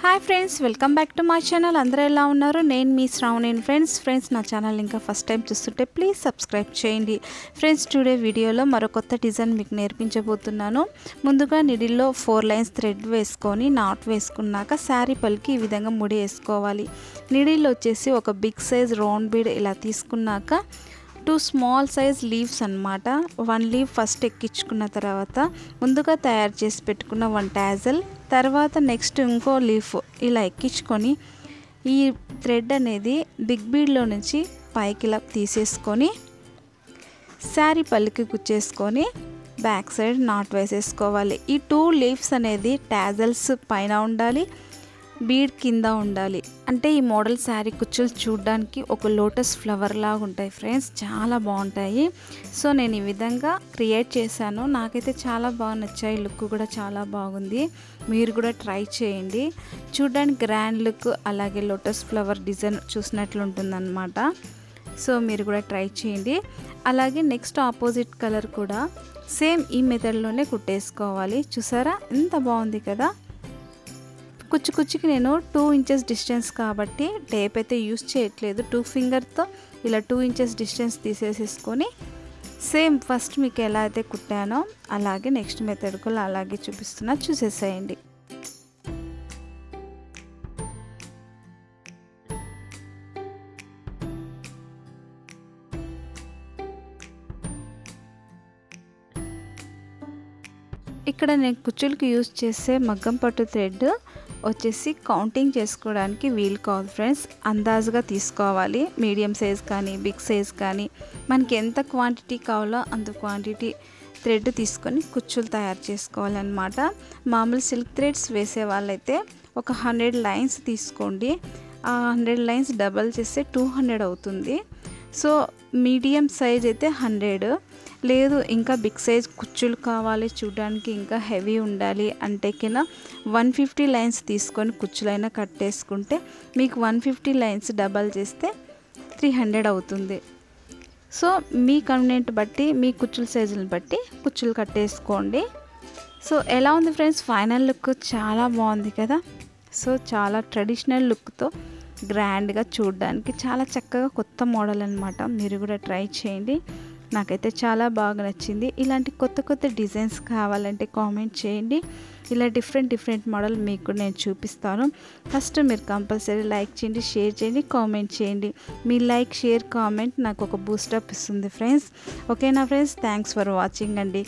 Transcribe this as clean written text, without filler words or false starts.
Hi friends, welcome back to my channel. అందరూ ఎలా ఉన్నారు? నేను మీ శ్రావణి. ఫ్రెండ్స్ నా ఛానల్ ఇంకా ఫస్ట్ టైం చూస్తుంటే ప్లీజ్ సబ్స్క్రైబ్ చేయండి. ఫ్రెండ్స్, టుడే వీడియోలో మరో కొత్త డిజైన్ మీకు నేర్పించబోతున్నాను. ముందుగా నిడిల్లో 4 లైన్స్ థ్రెడ్ వేసుకొని నాట్ వేసుకున్నాక శారీ పల్కి ఈ విధంగా ముడి వేసుకోవాలి. నిడిల్లో వచ్చేసి ఒక బిగ్ సైజ్ రౌండ్ బీడ్ ఇలా తీసుకున్నాక 2 స్మాల్ సైజ్ లీవ్స్ అన్నమాట. 1 లీవ్ ఫస్ట్ ఎక్కించుకున్న తర్వాత ముందుగా తయారు చేసి పెట్టుకున్న 1 టాజల్, తర్వాత నెక్స్ట్ ఇంకో లీఫ్ ఇలా ఎక్కించుకొని ఈ థ్రెడ్ అనేది బిగ్ బీడ్లో నుంచి పైకి ఇలా తీసేసుకొని శారీ పల్లికి కుచ్చేసుకొని బ్యాక్ సైడ్ నాట్ వేసేసుకోవాలి. ఈ 2 లీవ్స్ అనేది టాజల్స్ పైన ఉండాలి, బీడ్ కింద ఉండాలి. అంటే ఈ మోడల్ శారీ కుచ్చులు చూడడానికి ఒక లోటస్ ఫ్లవర్ లాగా ఉంటాయి ఫ్రెండ్స్, చాలా బాగుంటాయి. సో నేను ఈ విధంగా క్రియేట్ చేశాను. నాకైతే చాలా బాగా నచ్చాయి, లుక్ కూడా చాలా బాగుంది. మీరు కూడా ట్రై చేయండి. చూడడానికి గ్రాండ్ లుక్, అలాగే లోటస్ ఫ్లవర్ డిజైన్ చూసినట్లు ఉంటుందన్నమాట. సో మీరు కూడా ట్రై చేయండి. అలాగే నెక్స్ట్ ఆపోజిట్ కలర్ కూడా సేమ్ ఈ మెథడ్లోనే కుట్టేసుకోవాలి. చూసారా ఎంత బాగుంది కదా. కుచ్చుకి నేను 2 ఇంచెస్ డిస్టెన్స్ కాబట్టి టేప్ అయితే యూస్ చేయట్లేదు. 2 ఫింగర్తో ఇలా 2 ఇంచెస్ డిస్టెన్స్ తీసేసేసుకొని సేమ్ ఫస్ట్ మీకు ఎలా అయితే కుట్టానో అలాగే నెక్స్ట్ మెథడ్ కూడా అలాగే చూపిస్తున్నా, చూసేసేయండి. ఇక్కడ నేను కుచ్చులకి యూజ్ చేసే మగ్గం పట్టు థ్రెడ్ వచ్చేసి కౌంటింగ్ చేసుకోవడానికి వీలు కాదు ఫ్రెండ్స్, అందాజుగా తీసుకోవాలి. మీడియం సైజ్ కానీ బిగ్ సైజ్ కానీ మనకి ఎంత క్వాంటిటీ కావాలో అంత క్వాంటిటీ థ్రెడ్ తీసుకొని కుచ్చులు తయారు చేసుకోవాలన్నమాట. మామూలు సిల్క్ థ్రెడ్స్ వేసే వాళ్ళైతే ఒక 100 లైన్స్ తీసుకోండి. ఆ 100 లైన్స్ డబల్ చేస్తే 200 అవుతుంది. సో మీడియం సైజ్ అయితే 100, లేదు ఇంకా బిగ్ సైజ్ కుచ్చులు కావాలి, చూడడానికి ఇంకా హెవీ ఉండాలి అంటే కింద 150 లైన్స్ తీసుకొని కుచ్చులైనా కట్టేసుకుంటే మీకు 150 లైన్స్ డబల్ చేస్తే 300 అవుతుంది. సో మీ కన్వీనియంట్ బట్టి, మీ కుచ్చుల సైజుని బట్టి కుచ్చులు కట్టేసుకోండి. సో ఎలా ఉంది ఫ్రెండ్స్, ఫైనల్ లుక్ చాలా బాగుంది కదా. సో చాలా ట్రెడిషనల్ లుక్తో గ్రాండ్గా చూడడానికి చాలా చక్కగా కొత్త మోడల్ అనమాట. మీరు కూడా ట్రై చేయండి. నాకైతే చాలా బాగా నచ్చింది. ఇలాంటి కొత్త డిజైన్స్ కావాలంటే కామెంట్ చేయండి. ఇలా డిఫరెంట్ మోడల్ మీకు నేను చూపిస్తాను. ఫస్ట్ మీరు కంపల్సరీ లైక్ చేయండి, షేర్ చేయండి, కామెంట్ చేయండి. మీ లైక్, షేర్, కామెంట్ నాకు ఒక బూస్టప్ ఇస్తుంది ఫ్రెండ్స్. ఓకేనా ఫ్రెండ్స్, థ్యాంక్స్ ఫర్ వాచింగ్ అండి.